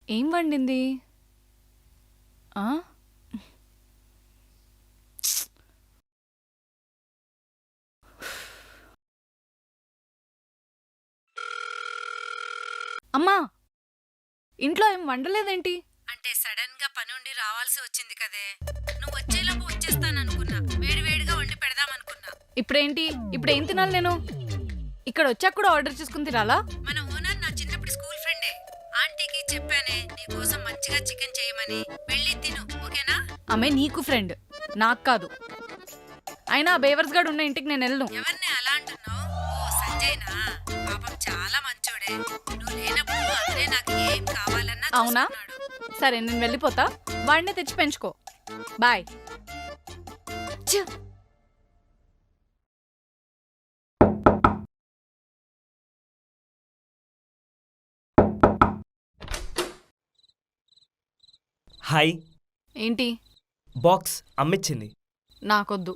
ఏం వండింది? ఆ? అమ్మా, ఇంట్లో ఏం వండలేదేంటి? అంటే సడన్ గా పనుండి రావాల్సి వచ్చింది కదే. నువ్వు వచ్చేలోపు వచ్చేస్తాననుకున్నా. వేడివేడిగా వండి పెడదామనుకున్నా. ఇప్పుడేంటి? ఇప్పుడేం తినాలి నేను? ఇక్కడ వచ్చాక కూడా ఆర్డర్ చేసుకుని తినాలా? మన ఓనర్ నా చిన్నప్పుడు స్కూల్ ఫ్రెండే. ఆంటీకి చెప్పానే నీకోసం మంచిగా చికెన్ చేయమని. వెళ్ళి తిను, ఓకేనా? ఆమె నీకు ఫ్రెండ్, నాకు కాదు. అయినా బేవర్స్ గాడు ఉన్న ఇంటికి నేను వెళ్ళను. ఎవరిని అలా అంటున్నావు? ఓ సంజయ్నా? పాపం చాలా మంచోడే. నువ్వు లేనప్పుడు అతనే నాకు ఏం కావాలన్నా అవునా? చూసుకున్నాడు. సరే, నేను వెళ్ళిపోతా. వాడినే తెచ్చి పెంచుకో. బాయ్. ఛ! హాయ్. ఏంటి? బాక్స్ అమ్మిచ్చింది. నాకొద్దు.